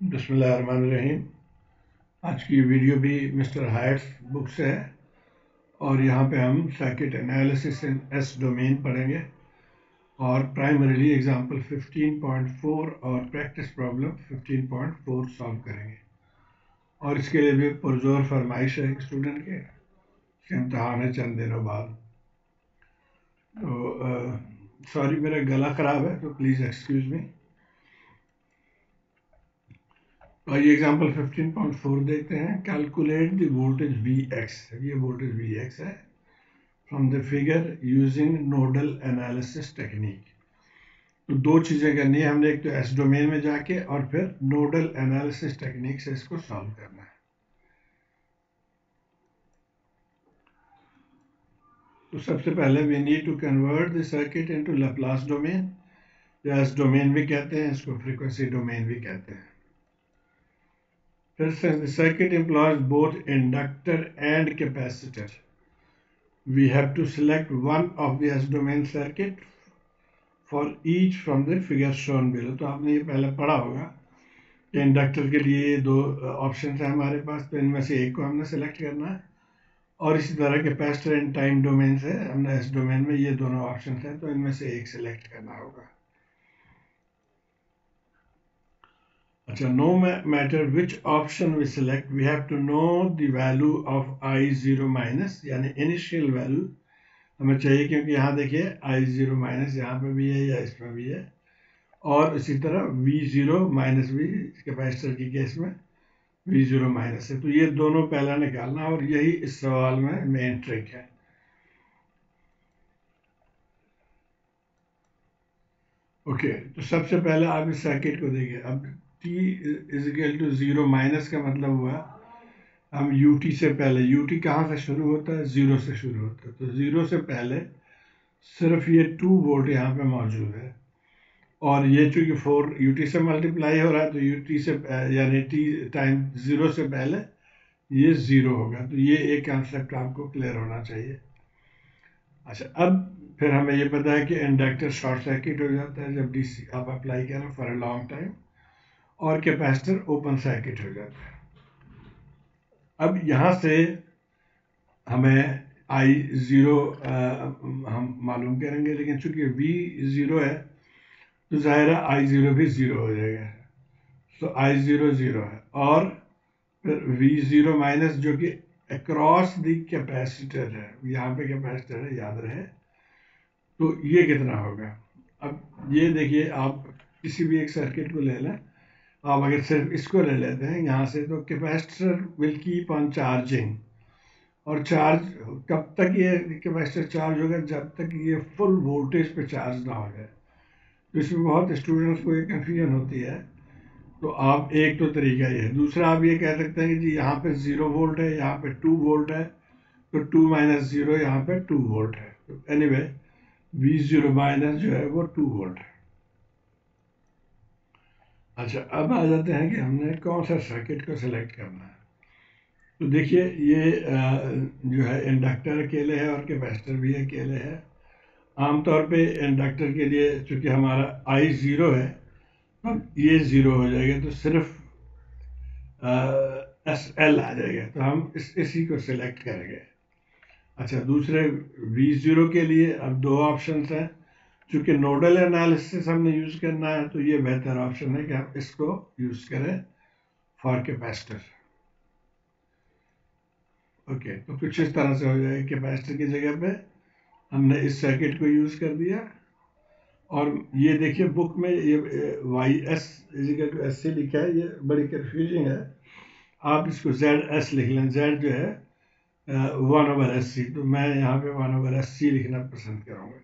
बिस्मिल्लाहिर्रहमानिर्रहीम। आज की वीडियो भी मिस्टर हायट्स बुक से है और यहाँ पे हम circuit analysis in S domain पढ़ेंगे और प्राइमरीली एग्जांपल 15.4 और प्रैक्टिस प्रॉब्लम 15.4 सॉल्व करेंगे। और इसके लिए भी पुरजोर फरमाइश है एक स्टूडेंट के इम्तहान है चंद दिनों बाद। तो सॉरी मेरा गला ख़राब है तो प्लीज़ एक्सक्यूज़ मी। आइए एग्जाम्पल 15.4 देखते हैं। Calculate the voltage V x, ये वोल्टेज वी एक्स है from the figure using nodal analysis technique. तो दो चीज़ें करनी है हमने, एक तो एस डोमेन में जाके और फिर नोडल एनालिसिस टेक्निक से इसको सॉल्व करना है। तो सबसे पहले we need to convert the circuit into Laplace domain, या एस डोमेन भी कहते हैं इसको, फ्रीक्वेंसी डोमेन भी कहते हैं। फिर since the circuit employs both inductor and capacitor, we have to select one of the S-domain circuit for each from the figure shown below। तो आपने ये पहले पढ़ा होगा कि इंडक्टर के लिए दो ऑप्शन है हमारे पास, तो इनमें से एक को हमने सेलेक्ट करना है। और इसी तरह कैपेसिटर एंड टाइम डोमेन से हमने एस डोमेन में ये दोनों ऑप्शन हैं, तो इनमें से एक सेलेक्ट करना होगा। अच्छा, no matter which option we select, we have to know the value of I0 minus, यानी इनिशियल वैल्यू हमें चाहिए, क्योंकि यहाँ देखिए I0 माइनस यहाँ पे भी है या इसमें भी है, और इसी तरह V0 माइनस भी कैपेसिटर की केस में V0 माइनस है। तो ये दोनों पहला निकालना, और यही इस सवाल में मेन ट्रिक है। ओके, तो सबसे पहले आप इस सर्किट को देखिए। अब t is equal to 0 minus का मतलब हुआ हम ut से पहले, ut कहाँ से शुरू होता है? 0 से शुरू होता है। तो 0 से पहले सिर्फ ये 2 वोल्ट यहाँ पे मौजूद है, और ये चूंकि 4 ut से मल्टीप्लाई हो रहा है, तो ut से यानी t टाइम 0 से पहले ये 0 होगा। तो ये एक कंसेप्ट आपको क्लियर होना चाहिए। अच्छा, अब फिर हमें ये पता है कि इंडक्टर शॉर्ट सर्किट हो जाता है जब डीसी आप अप्लाई करें फॉर अ लॉन्ग टाइम, और कैपेसिटर ओपन सर्किट हो जाता है। अब यहाँ से हमें I0 हम मालूम करेंगे, लेकिन चूंकि V0 है तो जाहिर है I0 भी 0 हो जाएगा। तो I0 0 है, और फिर V0 माइनस जो कि अक्रॉस द कैपेसिटर है, यहाँ पे कैपेसिटर है याद रहे, तो ये कितना होगा? अब ये देखिए, आप किसी भी एक सर्किट को ले लें, आप अगर सिर्फ इसको ले लेते हैं यहाँ से, तो capacitor will keep on charging, और चार्ज कब तक ये कैपेसिटर चार्ज होगा? जब तक ये फुल वोल्टेज पे चार्ज ना हो जाए। तो इसमें बहुत स्टूडेंट्स को ये कन्फ्यूजन होती है। तो आप एक तो तरीका ये है। दूसरा आप ये कह सकते हैं कि जी यहाँ पे 0 वोल्ट है, यहाँ पे 2 वोल्ट है, तो 2 माइनस 0 यहाँ पे 2 वोल्ट है। तो एनीवे V0 माइनस जो है वो 2 वोल्ट है। अच्छा, अब आ जाते हैं कि हमने कौन सा सर्किट को सिलेक्ट करना है। तो देखिए, ये जो है इंडक्टर अकेले है और कैपेसिटर भी अकेले है। आमतौर पे इंडक्टर के लिए चूंकि हमारा I0 है, अब ये 0 हो जाएगा, तो सिर्फ SL आ जाएगा, तो हम इसी को सिलेक्ट करेंगे। अच्छा, दूसरे V0 के लिए अब दो ऑप्शन हैं। चूंकि नोडल एनालिसिस हमने यूज़ करना है, तो ये बेहतर ऑप्शन है कि हम इसको यूज़ करें फॉर कैपेसिटर। ओके, तो कुछ इस तरह से हो जाएगा। कैपेसिटर की जगह पे हमने इस सर्किट को यूज़ कर दिया, और ये देखिए बुक में ये YS इजिकल टू SC लिखा है, ये बड़ी कन्फ्यूजिंग है। आप इसको ZS लिख लें, Z जो है 1/SC, तो मैं यहाँ पे 1/SC लिखना पसंद करूँगा।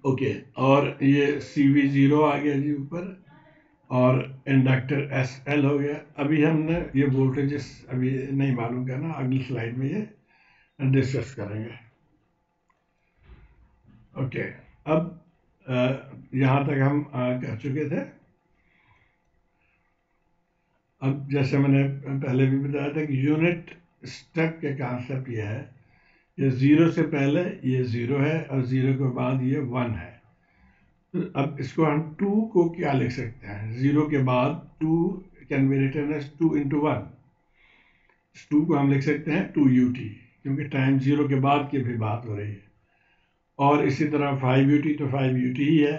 ओके, और ये CV0 आ गया जी ऊपर, और इंडक्टर SL हो गया। अभी हमने ये वोल्टेजेस अभी नहीं मालूम करना, अगली स्लाइड में ये डिस्कस करेंगे। ओके, अब यहाँ तक हम कर चुके थे। अब जैसे मैंने पहले भी बताया था कि यूनिट स्टेप के कॉन्सेप्ट ये है, ये 0 से पहले ये 0 है और 0 के बाद ये 1 है। तो अब इसको हम 2 को क्या लिख सकते हैं, 0 के बाद 2 can be written as 2 into 1। इस 2 को हम लिख सकते हैं 2ut, क्योंकि टाइम 0 के बाद की भी बात हो रही है। और इसी तरह 5ut तो 5ut ही है,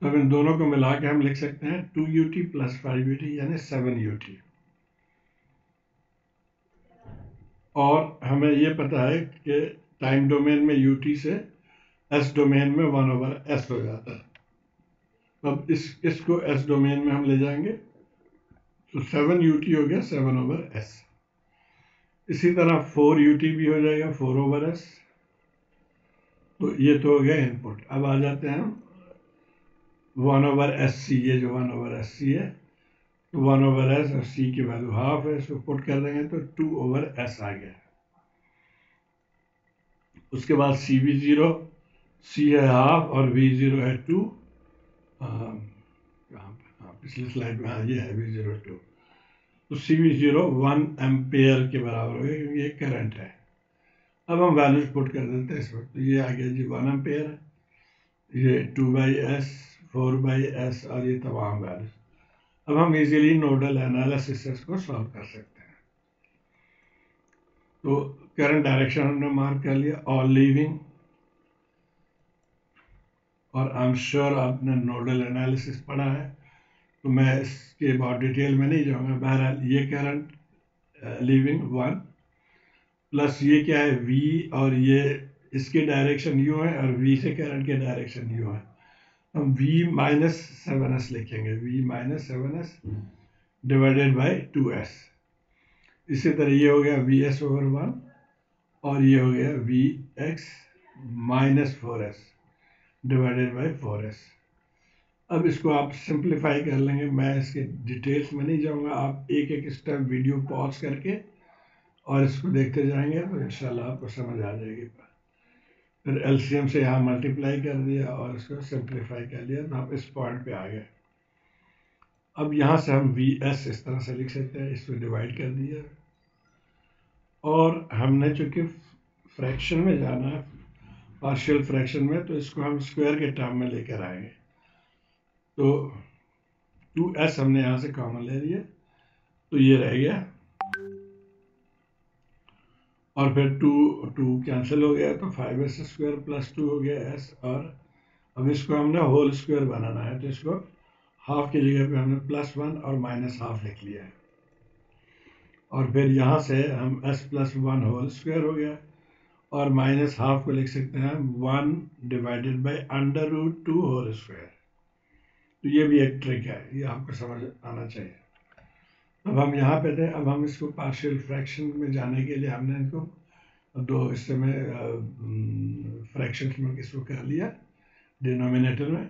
तो अब इन दोनों को मिला के हम लिख सकते हैं 2ut प्लस 5ut यानी 7ut। और हमें ये पता है कि टाइम डोमेन में ut से एस डोमेन में 1/s हो जाता है। अब इसको एस डोमेन में हम ले जाएंगे तो 7ut हो गया 7/s। इसी तरह 4ut भी हो जाएगा 4/s। तो ये तो हो गया इनपुट। अब आ जाते हैं 1/sc, ये जो 1/sc है तो 1/s और c की वैल्यू हाफ है, इसको पुट कर देंगे तो 2/s आ गया। उसके बाद c भी 0, c है हाफ और v0 है 2। पिछली स्लाइड में ये है v0 2, तो CV0 1 एम्पेयर के बराबर हो गया, क्योंकि ये करंट है। अब हम वैल्यूज पुट कर देते हैं इस वक्त। तो ये आ गया जी 1 एम्पेयर, ये 2/s, 4/s और ये तमाम वैल्यूज। अब हम इजीली नोडल एनालिसिस से इसको सॉल्व कर सकते हैं। तो करंट डायरेक्शन हमने मार्क कर लिया, ऑल लीविंग, और आई एम श्योर आपने नोडल एनालिसिस पढ़ा है, तो मैं इसके बहुत डिटेल में नहीं जाऊंगा। बहरहाल ये करंट लीविंग 1 प्लस ये क्या है V, और ये इसके डायरेक्शन यू है और V से करंट के डायरेक्शन यू है। हम V माइनस 7s लिखेंगे, V minus 7s divided by 2s। इसी तरह ये हो गया Vs/1 और ये हो गया Vx minus 4s divided by 4s। अब इसको आप सिंप्लीफाई कर लेंगे, मैं इसके डिटेल्स में नहीं जाऊंगा। आप एक एक स्टेप वीडियो पॉज करके और इसको देखते जाएंगे तो इंशाल्लाह आपको समझ आ जाएगी। फिर एलसीएम से यहाँ मल्टीप्लाई कर दिया और इसको सिंप्लीफाई कर लिया, तो हम इस पॉइंट पे आ गए। अब यहाँ से हम Vs इस तरह से लिख सकते हैं, इसको डिवाइड कर दिया, और हमने चूंकि फ्रैक्शन में जाना है, पार्शियल फ्रैक्शन में, तो इसको हम स्क्वायर के टर्म में लेकर आएंगे। तो 2s हमने यहाँ से कॉमन ले लिया, तो ये रह गया, और फिर 2 कैंसिल हो गया, तो 5s² प्लस 2 हो गया s। और अब इसको हमने होल स्क्वायर बनाना है, तो इसको हाफ की जगह पे हमने +1 और -हाफ लिख लिया है। और फिर यहाँ से हम s+1 होल स्क्वायर हो गया, और -हाफ को लिख सकते हैं 1 डिवाइडेड बाई √2 होल स्क्वायर। तो ये भी एक ट्रिक है, ये आपको समझ आना चाहिए। अब हम यहाँ पे थे, अब हम इसको पार्शियल फ्रैक्शन में जाने के लिए हमने इनको दो हिस्से में फ्रैक्शंस में इसको कर लिया डिनोमिनेटर में।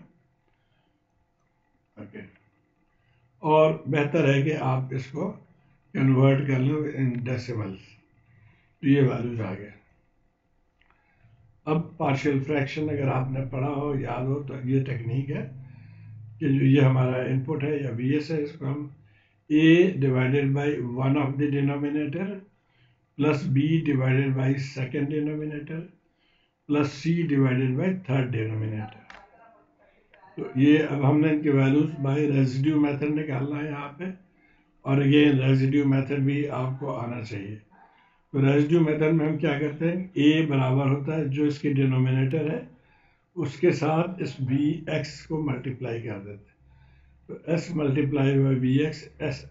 ओके, और बेहतर है कि आप इसको कन्वर्ट कर लो इन डेसिमल्स। तो ये वैल्यूज आ गए। अब पार्शियल फ्रैक्शन अगर आपने पढ़ा हो, याद हो, तो ये टेक्निक है कि जो ये हमारा इनपुट है या Vs है, इसको हम a divided by 1 of the denominator plus b divided by second denominator plus c divided by third denominator. तो ये अब हमने इनके वैल्यूज बाय रेजिड्यू मेथड निकालना है यहाँ पे, और अगेन रेजिड्यू मेथड भी आपको आना चाहिए। तो रेजिड्यू मेथड में हम क्या करते हैं, a बराबर होता है जो इसके डिनोमिनेटर है उसके साथ इस Vx को मल्टीप्लाई कर देते हैं। तो s multiply by Vx,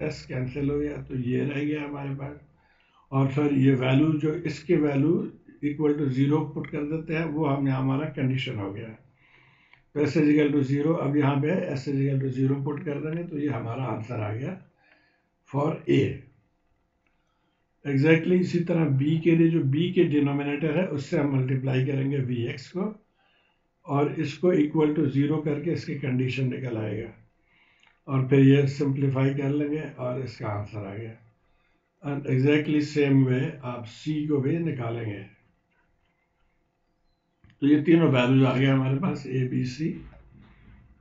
s cancel हो गया, तो ये रह गया हमारे पास। और फिर ये वैल्यू जो इसके वैल्यू इक्वल टू 0 पुट कर देते हैं, वो हम यहाँ हमारा कंडीशन हो गया। तो s इजिकल टू 0, अब यहाँ पे s इजिकल टू 0 पुट कर देंगे, तो ये हमारा आंसर आ गया फॉर a। एग्जैक्टली इसी तरह b के लिए, जो b के डिनोमिनेटर है उससे हम मल्टीप्लाई करेंगे Vx को, और इसको इक्वल टू 0 करके इसकी कंडीशन निकल आएगा, और फिर ये सिंप्लीफाई कर लेंगे और इसका आंसर आ गया। एंड एग्जैक्टली सेम वे आप c को भी निकालेंगे। तो ये तीनों वैल्यूज आ गए हमारे पास a b c।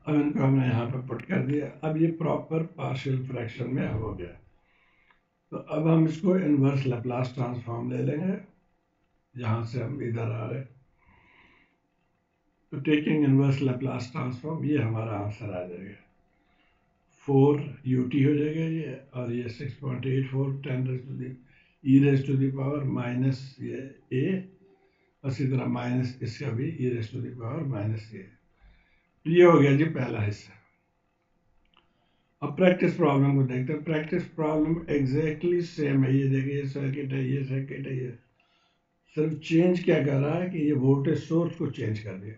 अब इनको हमने यहाँ पर पुट कर दिया। अब ये प्रॉपर पार्शियल फ्रैक्शन में हो गया। तो अब हम इसको इनवर्स लैप्लास ट्रांसफॉर्म ले लेंगे, जहाँ से हम इधर आ रहे। तो टेकिंग इनवर्स लैप्लास ट्रांसफॉर्म, ये हमारा आंसर आ जाएगा। 4 ut हो जाएगा ये, और ये 6.84 10 raise to the power minus ये a, इसी तरह माइनस इसका भी e raise to the power minus a। तो ये हो गया जी पहला हिस्सा। अब प्रैक्टिस प्रॉब्लम को देखते हैं। प्रैक्टिस प्रॉब्लम एग्जैक्टली सेम है। ये देखिए, ये सर्किट है, ये सर्किट है, ये सिर्फ चेंज क्या कर रहा है कि ये वोल्टेज सोर्स को चेंज कर दिया।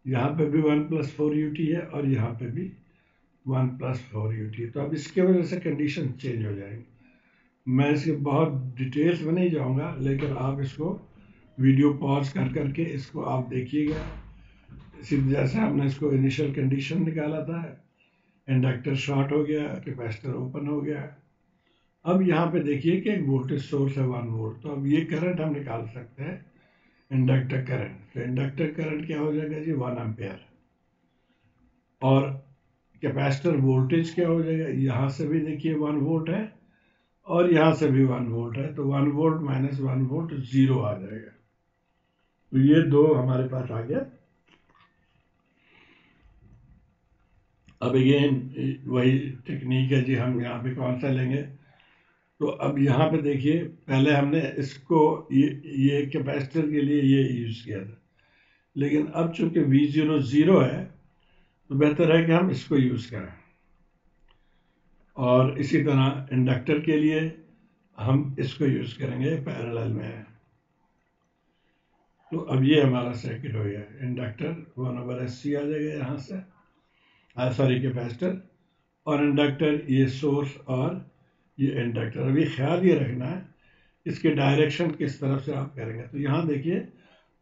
यहाँ पे भी 1 + 4 ut है और यहाँ पे भी 1 + 4 ut है। तो अब इसके वजह से कंडीशन चेंज हो जाएंगी। मैं इसके बहुत डिटेल्स में नहीं जाऊँगा, लेकिन आप इसको वीडियो पॉज कर करके इसको आप देखिएगा। सिर्फ जैसे हमने इसको इनिशियल कंडीशन निकाला था, इंडक्टर शॉर्ट हो गया, कैपेसिटर ओपन हो गया। अब यहाँ पे देखिए कि एक वोल्टेज सोर्स है 1 वोल्ट, तो अब ये करंट हम निकाल सकते हैं, इंडक्टर करंट। तो इंडक्टर करंट क्या हो जाएगा जी, 1 एम्पेयर। और कैपेसिटर वोल्टेज क्या हो जाएगा, यहाँ से भी देखिए 1 वोल्ट है और यहाँ से भी 1 वोल्ट है, तो 1 वोल्ट माइनस 1 वोल्ट 0 आ जाएगा। तो ये दो हमारे पास आ गया। अब अगेन वही टेक्निक है जी, हम यहाँ पे कौन सा लेंगे। तो अब यहाँ पे देखिए, पहले हमने इसको ये कैपेसिटर के लिए ये यूज़ किया था, लेकिन अब चूंकि V0 0 है तो बेहतर है कि हम इसको यूज़ करें। और इसी तरह इंडक्टर के लिए हम इसको यूज़ करेंगे, पैरेलल में है। तो अब ये हमारा सर्किट हो गया। इंडक्टर 1/SC आ जाएगा यहाँ से, सॉरी कैपेसिटर, और इंडक्टर ये सोर्स और ये इंडक्टर। अभी ख्याल ये रखना है इसके डायरेक्शन किस तरफ से आप करेंगे। तो यहाँ देखिए,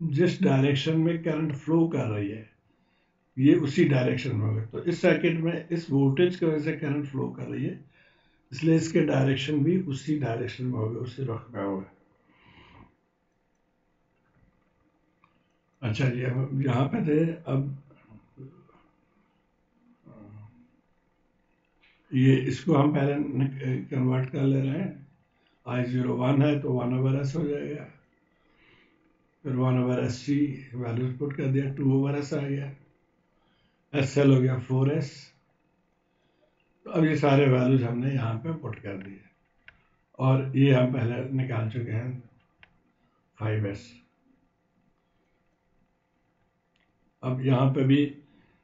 जिस डायरेक्शन में करंट फ्लो कर रही है ये उसी डायरेक्शन में होगा। तो इस सर्किट में इस वोल्टेज की वजह से करंट फ्लो कर रही है, इसलिए इसके डायरेक्शन भी उसी डायरेक्शन में होगा, उसी रुख में होगा। अच्छा जी, अब यहाँ पे थे। अब ये इसको हम पहले कन्वर्ट कर ले रहे हैं। I0 1 है तो 1/S हो जाएगा, फिर 1/SC वैल्यूज पुट कर दिया, 2/S आ गया, SL हो गया 4S। तो अब ये सारे वैल्यूज हमने यहाँ पे पुट कर दिए, और ये हम पहले निकाल चुके हैं 5S। अब यहाँ पे भी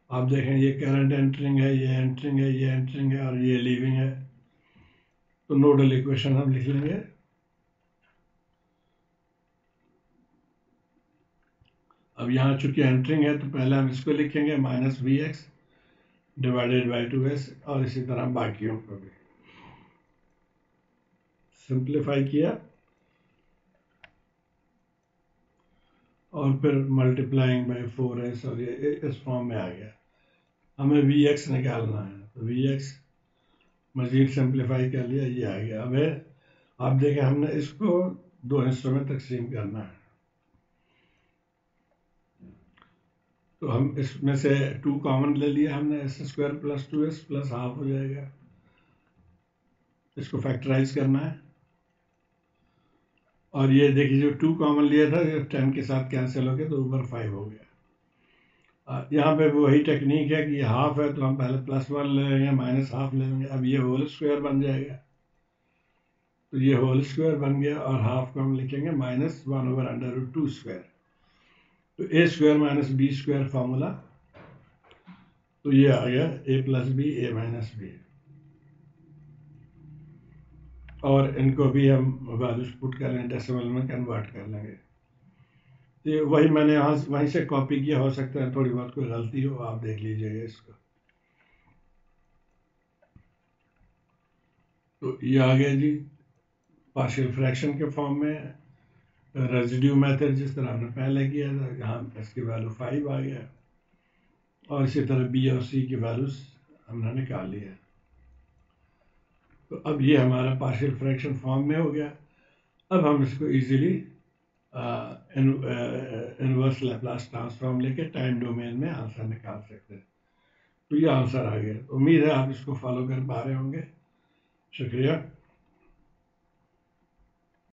आप देखें, ये करंट एंटरिंग है, ये एंटरिंग है, ये एंटरिंग है और ये लीविंग है। तो नोडल इक्वेशन हम लिख लेंगे। अब यहाँ चूंकि एंटरिंग है तो पहले हम इसको लिखेंगे -Vx डिवाइडेड बाई 2S, और इसी तरह बाकियों को भी सिंप्लीफाई किया और फिर मल्टीप्लाइंग बाई 4S, और ये इस फॉर्म में आ गया। हमें Vx निकालना है, तो Vx मजीद सिंप्लीफाई कर लिया, ये आ गया। अब आप देखें, हमने इसको दो हिस्सों में तकसीम करना है। तो हम इसमें से 2 कॉमन ले लिया हमने, S² + 2S + हाफ हो जाएगा। इसको फैक्टराइज करना है, और ये देखिए जो 2 कॉमन लिया था, ये 10 के साथ कैंसिल हो गया, तो ऊपर 5 हो गया। यहाँ पे वही टेक्निक है कि ये हाफ है तो हम पहले +1 ले लेंगे, -हाफ ले लेंगे। अब ये होल स्क्वायर बन जाएगा, तो ये होल स्क्वायर बन गया, और हाफ को हम लिखेंगे -1/√2²। तो A² - B² फार्मूला, तो ये आ गया A + B A - B। और इनको भी हम वैल्यूज पुट कर लेंगे, डेसिमल में कन्वर्ट कर लेंगे। तो वही मैंने यहाँ वहीं से कॉपी किया, हो सकता है थोड़ी बहुत कोई गलती हो, आप देख लीजिएगा इसको। तो ये आ गया जी पार्शियल फ्रैक्शन के फॉर्म में, रेजिड्यू मेथड जिस तरह हमने पहले किया था। यहाँ इसकी वैल्यू 5 आ गया, और इसी तरह बी और सी की वैल्यूज हमने निकाल लिया। तो अब ये हमारा पार्शियल फ्रैक्शन फॉर्म में हो गया। अब हम इसको इजीली इनवर्स लैप्लास ट्रांसफॉर्म लेके टाइम डोमेन में आंसर निकाल सकते हैं। तो ये आंसर आ गया। उम्मीद है आप इसको फॉलो कर पा रहे होंगे। शुक्रिया।